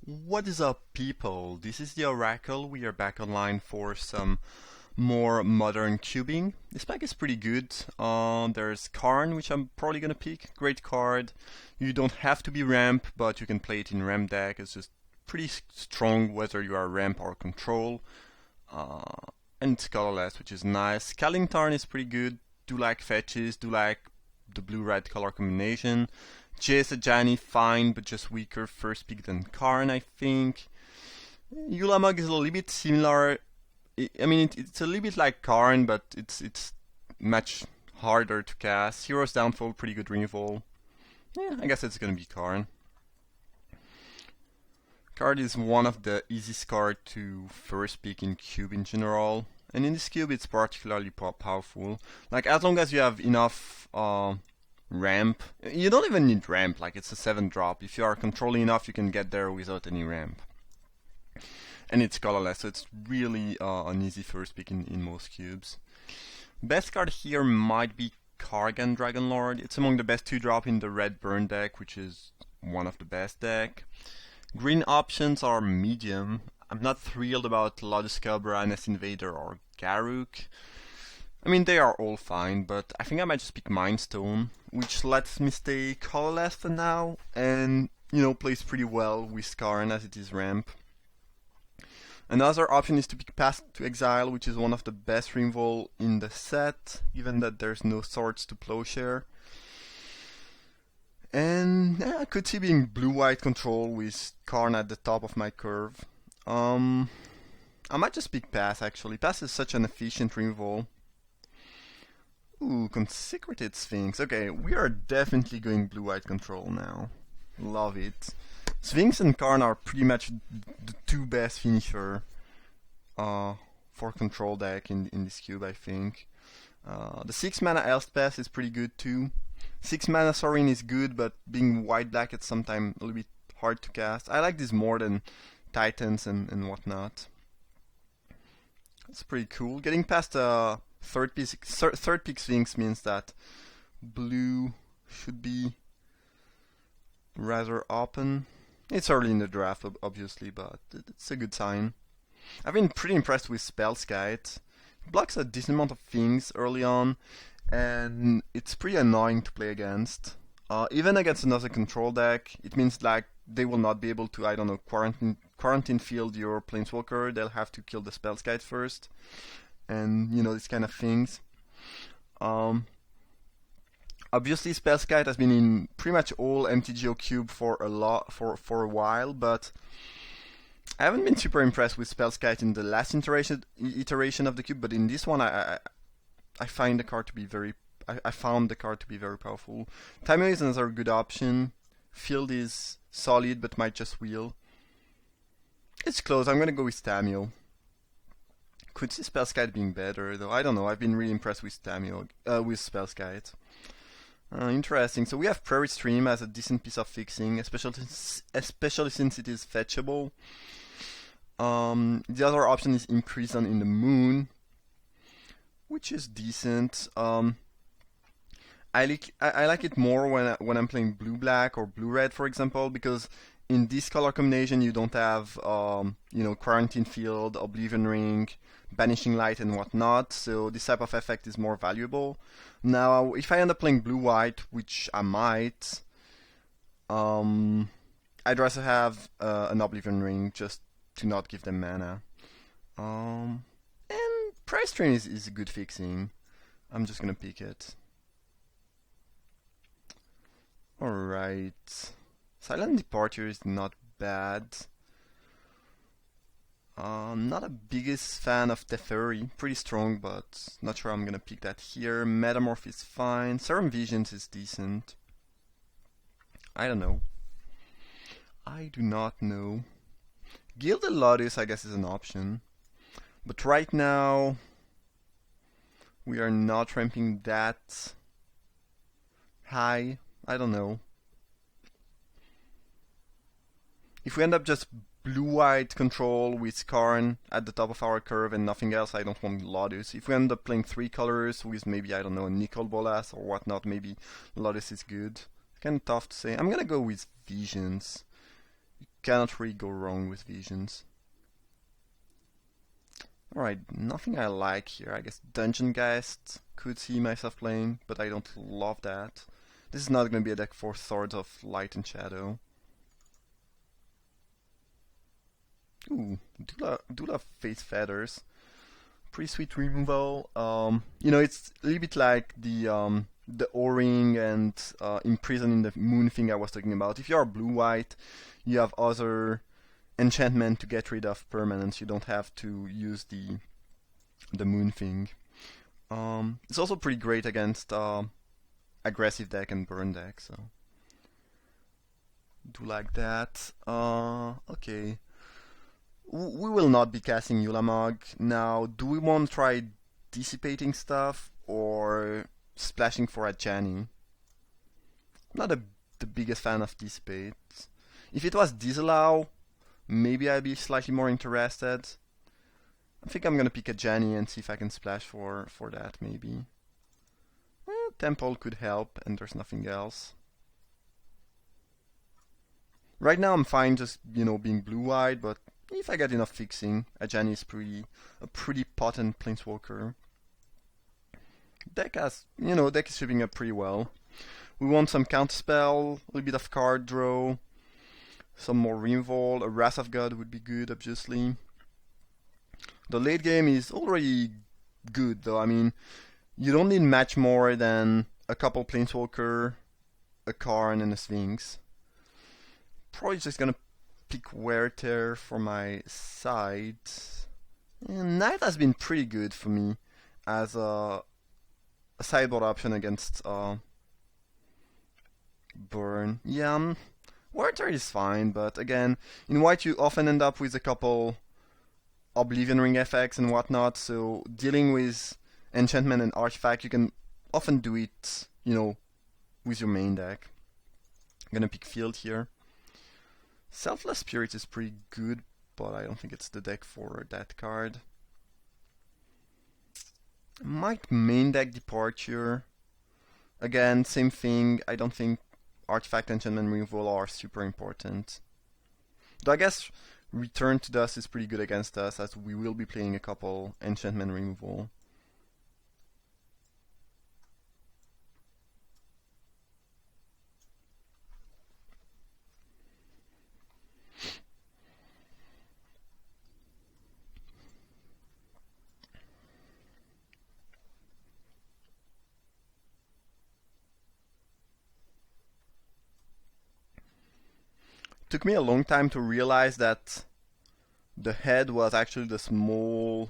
What is up, people? This is the Oracle. We are back online for some more modern cubing. This pack is pretty good. There's Karn, which I'm probably gonna pick. Great card. You don't have to be ramp, but you can play it in ramp deck. It's just pretty strong whether you are ramp or control. Uh, and it's colorless, which is nice. Tarn is pretty good. Do like fetches, do like the blue-red color combination. Jani, fine, but just weaker first pick than Karn, I think. Yulamog is a little bit similar. It's a little bit like Karn, but it's much harder to cast. Hero's Downfall, pretty good removal. Yeah, I guess it's gonna be Karn. Card is one of the easiest card to first pick in cube in general, and in this cube it's particularly powerful. Like as long as you have enough ramp, you don't even need ramp. Like it's a 7-drop. If you are controlling enough, you can get there without any ramp. And it's colorless, so it's really an easy first pick in most cubes. Best card here might be Kargan Dragonlord. It's among the best 2-drop in the red burn deck, which is one of the best deck. Green options are medium. I'm not thrilled about Lotus Cobra, Nest Invader, or Garruk. I mean, they are all fine, but I think I might just pick Mind Stone, which lets me stay colorless for now, and, plays pretty well with Karn as it is ramp. Another option is to pick Path to Exile, which is one of the best removal in the set, given that there's no Swords to Plowshare. And yeah, I could see being blue-white control with Karn at the top of my curve. I might just pick Pass actually. Pass is such an efficient removal. Ooh, Consecrated Sphinx. Okay, we are definitely going blue-white control now. Love it. Sphinx and Karn are pretty much the two best finisher for control deck in this cube, I think. The 6 mana Elspeth is pretty good too. 6 mana Sorin is good, but being white-black it's sometimes a little bit hard to cast. I like this more than Titans and whatnot. That's pretty cool. Getting past third pick Sphinx means that blue should be rather open. It's early in the draft, obviously, but it's a good sign. I've been pretty impressed with Spellskite. It blocks a decent amount of things early on, and it's pretty annoying to play against. Even against another control deck, it means like they will not be able to, I don't know, quarantine field your Planeswalker. They'll have to kill the Spellskite first, and these kind of things. Obviously, Spellskite has been in pretty much all MTGO cube for a while, but I haven't been super impressed with Spellskite in the last iteration of the cube. But in this one, I find the card to be very. I found the card to be very powerful. Tamio is another good option. Field is solid, but might just wheel. It's close. I'm gonna go with Tamio. Could see Spellskite being better, though. I don't know. I've been really impressed with with Spellskite. Interesting. So we have Prairie Stream as a decent piece of fixing, especially since it is fetchable. The other option is Imprison in the Moon, which is decent. I like it more when I'm playing blue-black or blue-red, for example, because in this color combination you don't have Quarantine Field, Oblivion Ring, Banishing Light, and whatnot. So this type of effect is more valuable. Now, if I end up playing blue-white, which I might, I'd rather have an Oblivion Ring just to not give them mana. And Price Train is a good fixing. I'm just gonna pick it. Alright. Silent Departure is not bad. Not a biggest fan of Teferi. Pretty strong, but not sure I'm gonna pick that here. Metamorph is fine. Serum Visions is decent. I don't know. I do not know. Gilded Lotus, I guess, is an option. But right now, we are not ramping that high. I don't know. If we end up just blue-white control with Karn at the top of our curve and nothing else, I don't want Lotus. If we end up playing 3 colors with maybe, I don't know, a Nicol Bolas or whatnot, maybe Lotus is good. Kind of tough to say. I'm gonna go with Visions. cannot really go wrong with visions. Alright, nothing I like here. I guess Dungeon Geist could see myself playing, but I don't love that. This is not going to be a deck for Swords of Light and Shadow. Ooh, do love Face Feathers. Pretty sweet removal. You know, it's a little bit like the O-Ring and Imprison in the Moon thing I was talking about. If you are blue-white, you have other enchantment to get rid of permanents. You don't have to use the Moon thing. It's also pretty great against aggressive deck and burn deck, so do like that. Okay. We will not be casting Yulamog now. Do we want to try dissipating stuff or splashing for a Janny? Not the biggest fan of dissipate. If it was disallow, maybe I'd be slightly more interested. I think I'm gonna pick a Janny and see if I can splash for that maybe. Temple could help, and there's nothing else. Right now I'm fine just, you know, being blue-white, but if I get enough fixing, a Janny is a pretty potent Planeswalker. Deck is shaping up pretty well. We want some counterspell, a little bit of card draw, some more removal. A Wrath of God would be good, obviously. The late game is already good, though. I mean, you don't need much more than a couple Planeswalker, a Karn, and a Sphinx. Probably just gonna pick Wear Tear for my side. And Knight has been pretty good for me as a sideboard option against Burn. Yeah, Wear Tear is fine, but again, in white you often end up with a couple Oblivion Ring effects and whatnot, so dealing with enchantment and artifact, you can often do it, you know, with your main deck. I'm gonna pick Field here. Selfless Spirit is pretty good, but I don't think it's the deck for that card. Might main deck Departure. Again, same thing. I don't think artifact enchantment removal are super important. Though I guess Return to Dust is pretty good against us, as we will be playing a couple enchantment removal. Took me a long time to realize that the head was actually the small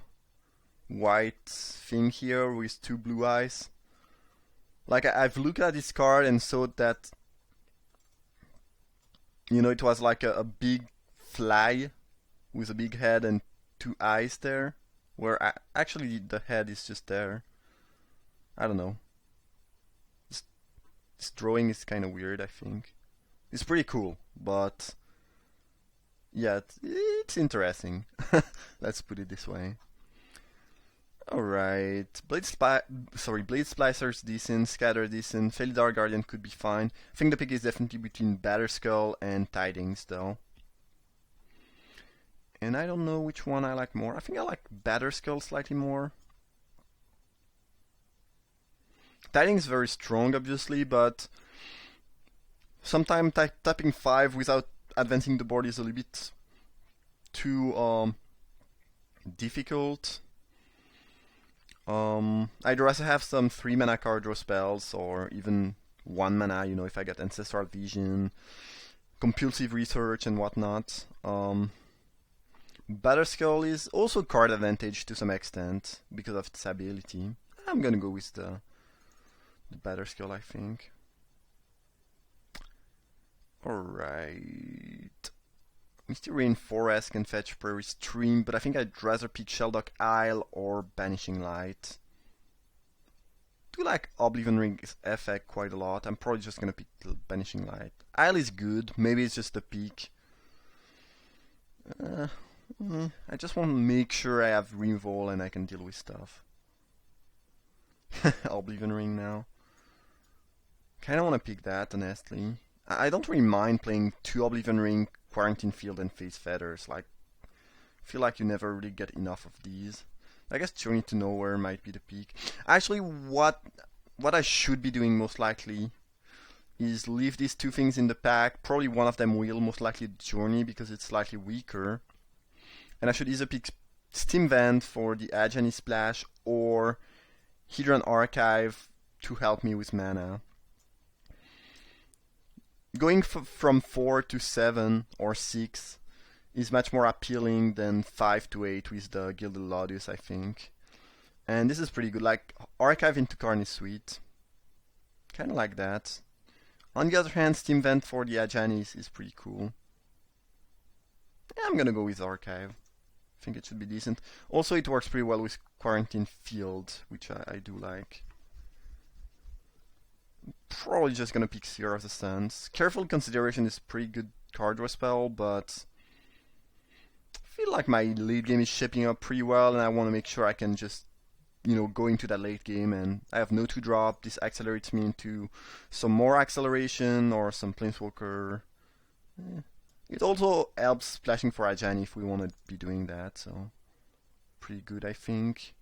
white thing here with two blue eyes. Like, I've looked at this card and saw that, you know, it was like a big fly with a big head and two eyes there, where actually the head is just there. I don't know. This drawing is kind of weird, I think. It's pretty cool, but yeah, it's interesting. Let's put it this way. Alright, Blade Splicer's decent, Scatter decent, Felidar Guardian could be fine. I think the pick is definitely between Batterskull and Tidings, though. And I don't know which one I like more. I think I like Batterskull slightly more. Tidings is very strong, obviously, but sometimes tapping 5 without advancing the board is a little bit too difficult. I'd rather have some 3 mana card draw spells, or even 1 mana, you know, if I get Ancestral Vision, Compulsive Research, and whatnot. Batterskull is also card advantage to some extent because of its ability. I'm gonna go with the Batterskull, I think. Alright. Mysterious Forest can fetch Prairie Stream, but I think I'd rather pick Sheldock Isle or Banishing Light. I do like Oblivion Ring's effect quite a lot. I'm probably just gonna pick Banishing Light. Isle is good, maybe it's just the peak. I just want to make sure I have removal and I can deal with stuff. Oblivion Ring now. Kinda wanna pick that, honestly. I don't really mind playing 2 Oblivion Ring Quarantine Field and Face Feathers. Like, I feel like you never really get enough of these. I guess Journey to Nowhere might be the peak. Actually, what I should be doing most likely is leave these two things in the pack. Probably one of them will, most likely Journey, because it's slightly weaker. And I should either pick Steam Vent for the Ajani Splash or Hedron Archive to help me with mana. Going from 4 to 7 or 6 is much more appealing than 5 to 8 with the Gilded Lotus, I think. And this is pretty good. Like, Archive into Karn is sweet. Kind of like that. On the other hand, Steam Vent for the Ajanis is pretty cool. Yeah, I'm gonna go with Archive. I think it should be decent. Also, it works pretty well with Quarantine Field, which I do like. Probably just gonna pick Sphere of the Suns. Careful Consideration is pretty good card draw spell, but I feel like my late game is shaping up pretty well, and I want to make sure I can just, go into that late game, and I have no 2-drop. This accelerates me into some more acceleration or some Planeswalker. It also helps splashing for Ajani if we want to be doing that, so pretty good, I think.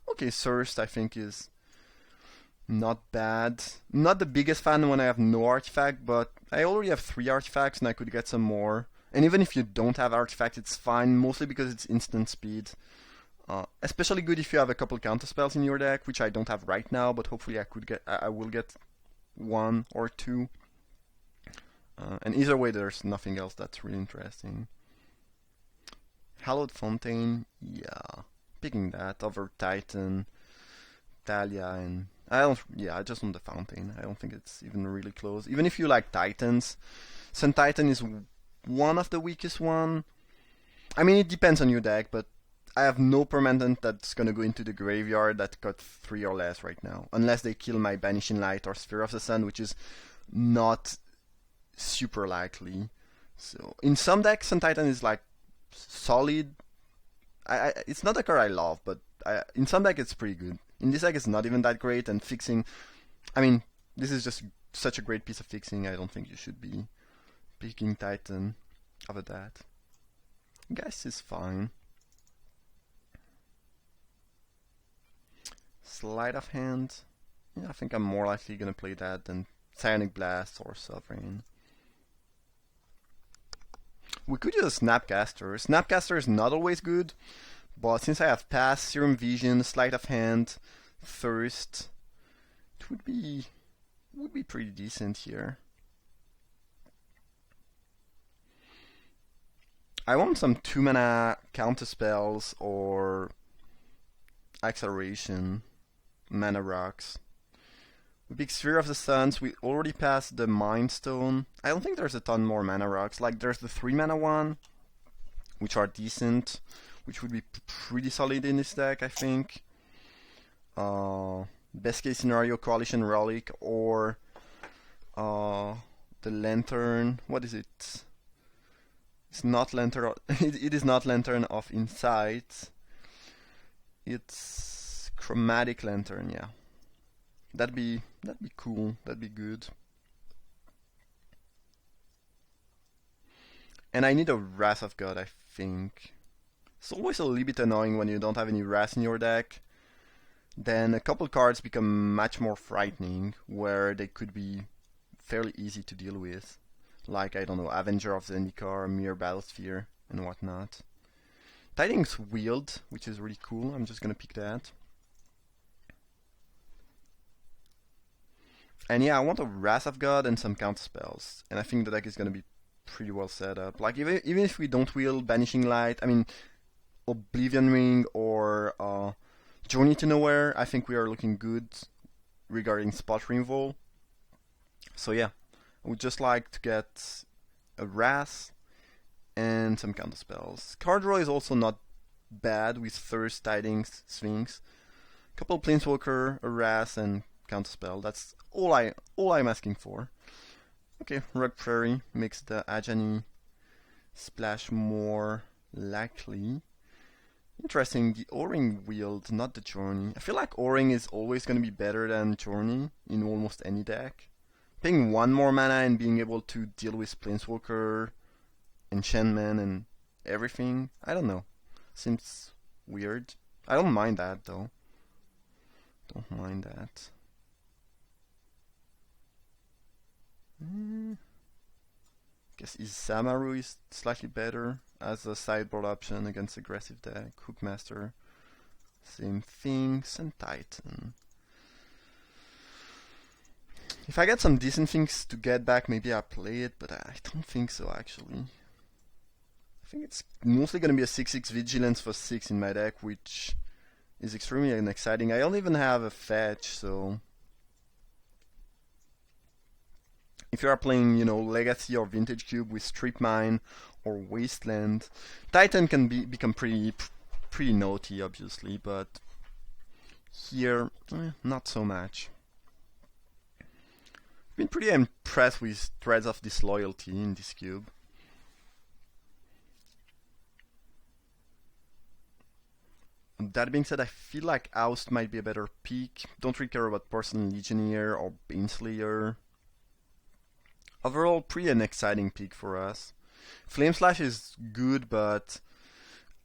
Okay, Thirst, I think, is not bad. Not the biggest fan when I have no artifact, but I already have 3 artifacts and I could get some more. And even if you don't have artifact, it's fine, mostly because it's instant speed. Especially good if you have a couple counterspells in your deck, which I don't have right now, but hopefully I will get 1 or 2. And either way, there's nothing else that's really interesting. Hallowed Fontaine, yeah, picking that over Titan, Talia, and I just want the Fountain. I don't think it's even really close. Even if you like Titans, Sun Titan is one of the weakest one. I mean, it depends on your deck, but I have no permanent that's gonna go into the graveyard that got 3 or less right now, unless they kill my Banishing Light or Sphere of the Sun, which is not super likely. So in some decks, Sun Titan is like solid. It's not a card I love, but in some deck it's pretty good. In this deck it's not even that great, and fixing, I mean, this is just such a great piece of fixing. I don't think you should be picking Titan over that. Geist is fine. Sleight of Hand. Yeah, I think I'm more likely gonna play that than Psionic Blast or Sovereign. We could use a Snapcaster. Snapcaster is not always good, but since I have Pass, Serum Vision, Sleight of Hand, Thirst, it would be pretty decent here. I want some 2-mana counterspells or Acceleration, Mana Rocks. Big Sphere of the Suns, we already passed the Mind Stone. I don't think there's a ton more Mana Rocks. Like, there's the 3-mana one, which are decent, which would be pretty solid in this deck, I think. Best case scenario, Coalition Relic, or the Lantern. What is it? It's not Lantern. It is not Lantern of Insight. It's Chromatic Lantern, yeah. That'd be cool. That'd be good. And I need a Wrath of God, I think. It's always a little bit annoying when you don't have any Wrath in your deck. Then a couple cards become much more frightening, where they could be fairly easy to deal with. Like, I don't know, Avenger of Zendikar, Mere Battlesphere, and whatnot. Tidings Wield, which is really cool. I'm just gonna pick that. And yeah, I want a Wrath of God and some counterspells. And I think the deck is gonna be pretty well set up. Like, even if we don't wield Banishing Light, I mean, Oblivion Ring or Journey to Nowhere, I think we are looking good regarding spot removal. So yeah, I would just like to get a Wrath and some counterspells. Card draw is also not bad with Thirst, Tidings, Sphinx. Couple Planeswalker, a Wrath, and counterspell. That's all I'm asking for. Okay, Rug Prairie makes the Ajani splash more likely. Interesting, the O-Ring wield, not the Journey. I feel like O-Ring is always going to be better than Journey in almost any deck. Paying 1 more mana and being able to deal with Planeswalker enchantment and everything. I don't know. Seems weird. I don't mind that though. Don't mind that. Guess Isamaru is slightly better as a sideboard option against aggressive deck. Hookmaster, same thing. Sun Titan. If I get some decent things to get back, maybe I'll play it, but I don't think so actually. I think it's mostly gonna be a 6/6 Vigilance for 6 in my deck, which is extremely unexciting. I don't even have a fetch, so if you are playing, you know, Legacy or Vintage Cube with Strip Mine or Wasteland, Titan can become pretty naughty, obviously, but here, not so much. I've been pretty impressed with Threads of Disloyalty in this cube. That being said, I feel like Oust might be a better pick. Don't really care about Porcelain Legionnaire or Baneslayer. Overall, pretty an exciting pick for us. Flameslash is good, but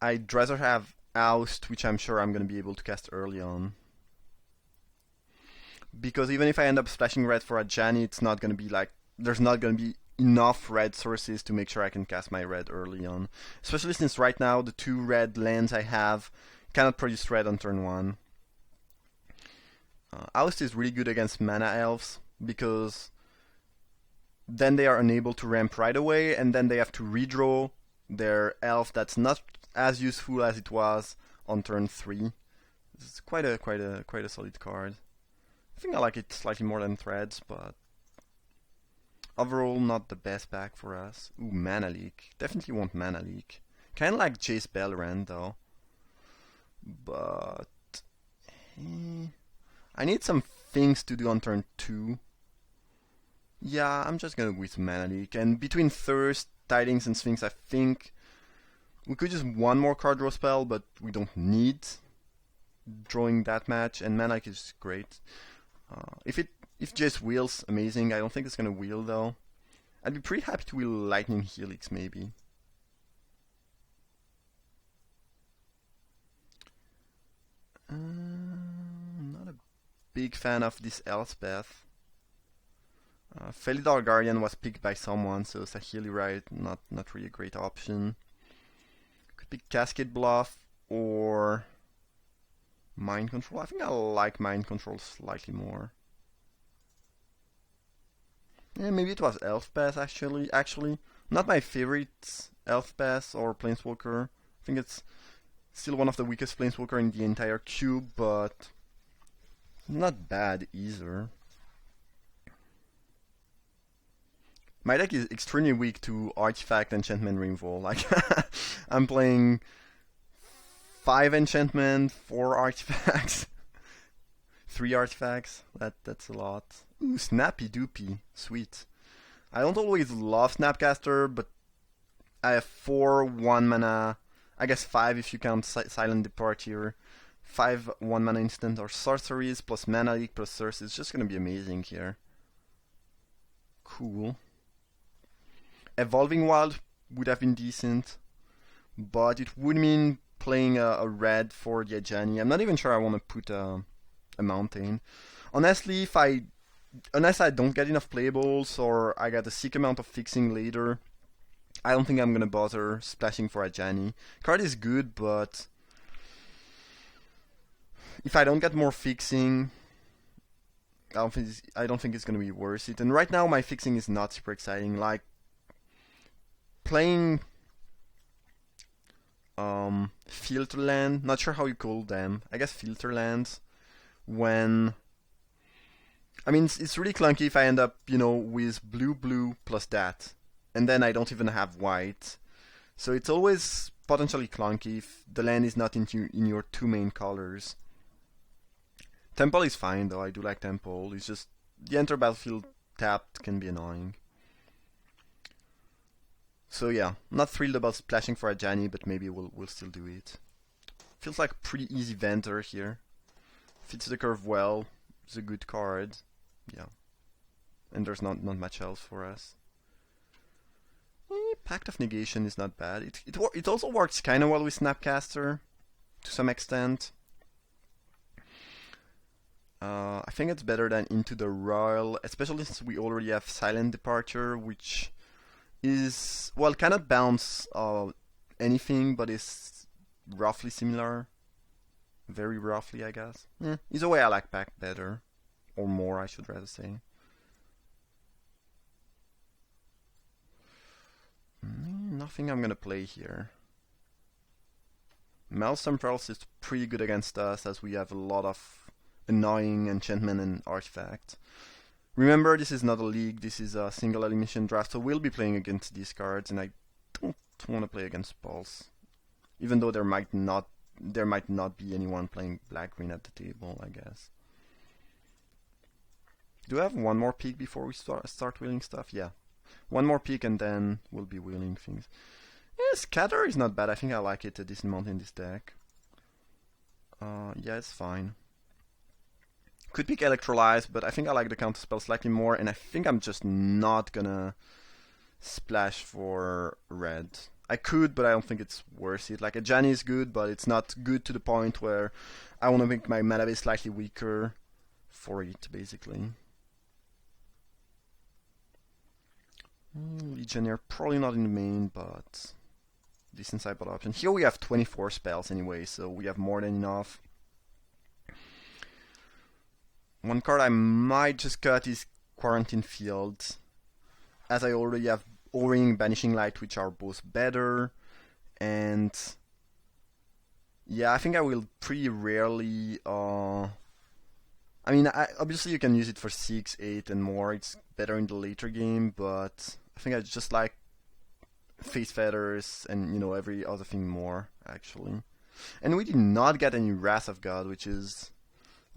I'd rather have Oust, which I'm sure I'm going to be able to cast early on. Because even if I end up splashing red for a Ajani, it's not going to be like, there's not going to be enough red sources to make sure I can cast my red early on. Especially since right now the 2 red lands I have cannot produce red on turn 1. Oust is really good against mana elves because then they are unable to ramp right away, and then they have to redraw their elf that's not as useful as it was on turn 3. This is quite a solid card. I think I like it slightly more than Threads, but overall not the best back for us. Ooh, Mana Leak. Definitely want Mana Leak. Kinda like Jace Beleren though. But I need some things to do on turn 2. Yeah, I'm just gonna go with Mana Leak. And between Thirst, Tidings, and Sphinx, I think we could just one more card draw spell, but we don't need drawing that much. And Mana Leak is great. If Jace wheels, amazing. I don't think it's gonna wheel though. I'd be pretty happy to wheel Lightning Helix maybe. Not a big fan of this Elspeth. Felidar Guardian was picked by someone, so Sahili right, not really a great option. Could pick Cascade Bluff or Mind Control. I think I like Mind Control slightly more. Yeah, maybe it was Elspeth actually. Not my favorite Elspeth or Planeswalker. I think it's still one of the weakest Planeswalker in the entire cube, but not bad either. My deck is extremely weak to Artifact, Enchantment, Removal. Like, I'm playing 5 Enchantment, 4 Artifacts, 3 Artifacts. That's a lot. Ooh, Snappy Doopy. Sweet. I don't always love Snapcaster, but I have 4 1 mana. I guess 5 if you count Silent Departure. 5 1 mana instant or sorceries plus Mana Leak plus Thirst. It's just gonna be amazing here. Cool. Evolving Wild would have been decent, but it would mean playing a red for the Ajani. I'm not even sure I want to put a mountain. Honestly, unless I don't get enough playables or I get a sick amount of fixing later, I don't think I'm gonna bother splashing for Ajani. Card is good, but if I don't get more fixing, I don't think it's gonna be worth it. And right now my fixing is not super exciting. Like playing filter land, not sure how you call them. I guess filter lands. When I mean it's really clunky if I end up, you know, with blue plus that, and then I don't even have white. So it's always potentially clunky if the land is not in your 2 main colors. Temple is fine though. I do like Temple. It's just the enter battlefield tapped can be annoying. So yeah, not thrilled about splashing for Ajani, but maybe we'll still do it. Feels like a pretty easy Venter here. Fits the curve well. It's a good card. Yeah. And there's not much else for us. Pact of Negation is not bad. It also works kind of well with Snapcaster to some extent. I think it's better than Into the Royal, especially since we already have Silent Departure, which is, well, cannot bounce anything, but is roughly similar. Very roughly, I guess. Either way, I like Pact better. Or more, I should rather say. Nothing I'm gonna play here. Maelstrom Pearls is pretty good against us, as we have a lot of annoying enchantment and artifact. Remember, this is not a league, this is a single elimination draft, so we'll be playing against these cards, and I don't want to play against Pulse. Even though there might not be anyone playing black-green at the table, I guess. Do I have one more peek before we start wheeling stuff? Yeah. One more peek and then we'll be wheeling things. Yeah, Scatter is not bad. I think I like it a decent amount in this deck. Yeah, it's fine. Could pick Electrolyze, but I think I like the counterspell slightly more, and I think I'm just not gonna splash for red. I could, but I don't think it's worth it. Like, a Janny is good, but it's not good to the point where I want to make my mana base slightly weaker for it, basically. Legionnaire, probably not in the main, but decent sideboard option. Here we have 24 spells anyway, so we have more than enough. One card I might just cut is Quarantine Field, as I already have O-Ring, Banishing Light, which are both better, and yeah, I think I will pretty rarely. I mean, obviously you can use it for 6, 8, and more. It's better in the later game, but I think I just like Face Feathers and, every other thing more, actually. And we did not get any Wrath of God, which is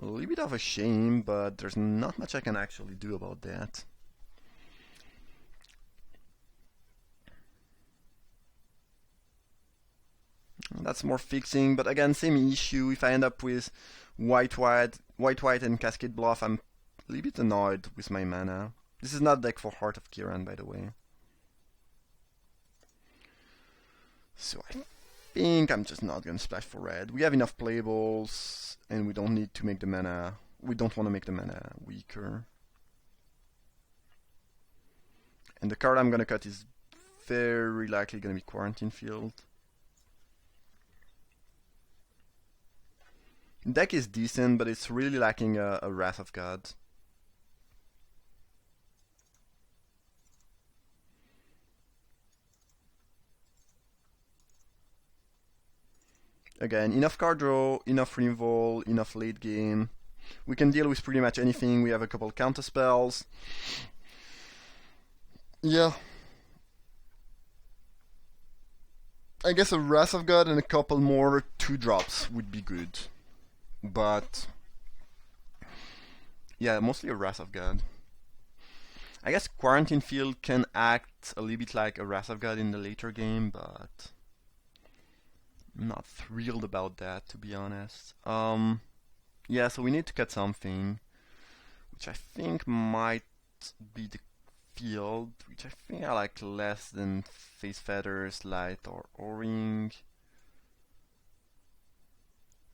a little bit of a shame, but there's not much I can actually do about that. That's more fixing, but again, same issue. If I end up with white, and Cascade Bluff, I'm a little bit annoyed with my mana. This is not deck for Heart of Kiran, by the way. So I think I'm just not gonna splash for red. We have enough playables, and we don't need to make the mana. We don't want to make the mana weaker. And the card I'm gonna cut is very likely gonna be Quarantine Field. Deck is decent, but it's really lacking a Wrath of God. Again, enough card draw, enough removal, enough late game. We can deal with pretty much anything. We have a couple counter spells. Yeah. I guess a Wrath of God and a couple more 2-drops would be good. But yeah, mostly a Wrath of God. I guess Quarantine Field can act a little bit like a Wrath of God in the later game, but I'm not thrilled about that, to be honest. Yeah, so we need to cut something, which I think might be the Field, which I think I like less than Face Feathers, Light, or O-Ring.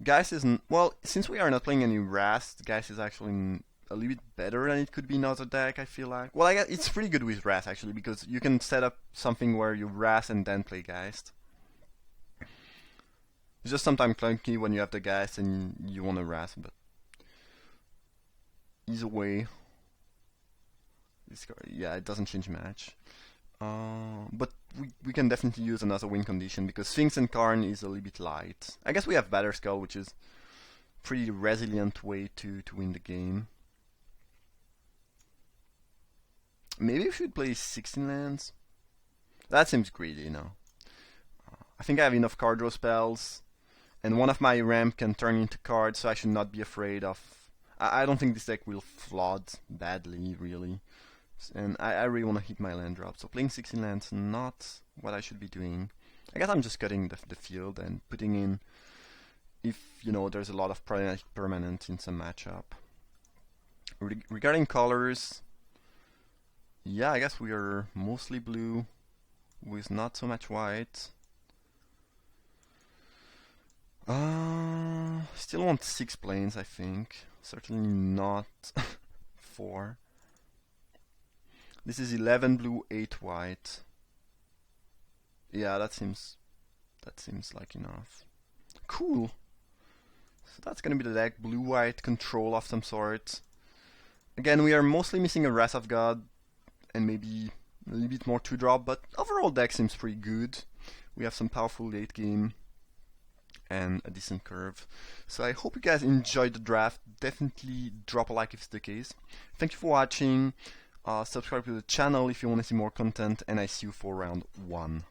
Geist isn't, well, since we are not playing any Wrath, Geist is actually a little bit better than it could be in other deck, I feel like. Well, I guess it's pretty good with Wrath, actually, because you can set up something where you Wrath and then play Geist. It's just sometimes clunky when you have the Geist and you want to Wrath, but either way, yeah, it doesn't change much. But we can definitely use another win condition, because Sphinx and Karn is a little bit light. I guess we have Batterskull, which is a pretty resilient way to win the game. Maybe we should play 16 lands? That seems greedy, I think I have enough card draw spells, and one of my ramp can turn into cards, so I should not be afraid of... I don't think this deck will flood badly, really. And I really want to hit my land drop, so playing 16 lands not what I should be doing. I guess I'm just cutting the field and putting in if, there's a lot of problematic permanent in some matchup. Regarding colors, yeah, I guess we are mostly blue. with not so much white. Still want 6 planes, I think. Certainly not 4. This is 11 blue, 8 white. Yeah, that seems like enough. Cool. So that's gonna be the deck. Blue-white control of some sort. Again, we are mostly missing a Wrath of God and maybe a little bit more 2-drop, but overall deck seems pretty good. We have some powerful late game and a decent curve. So I hope you guys enjoyed the draft. Definitely drop a like if it's the case. Thank you for watching. Subscribe to the channel if you want to see more content, and I see you for round 1.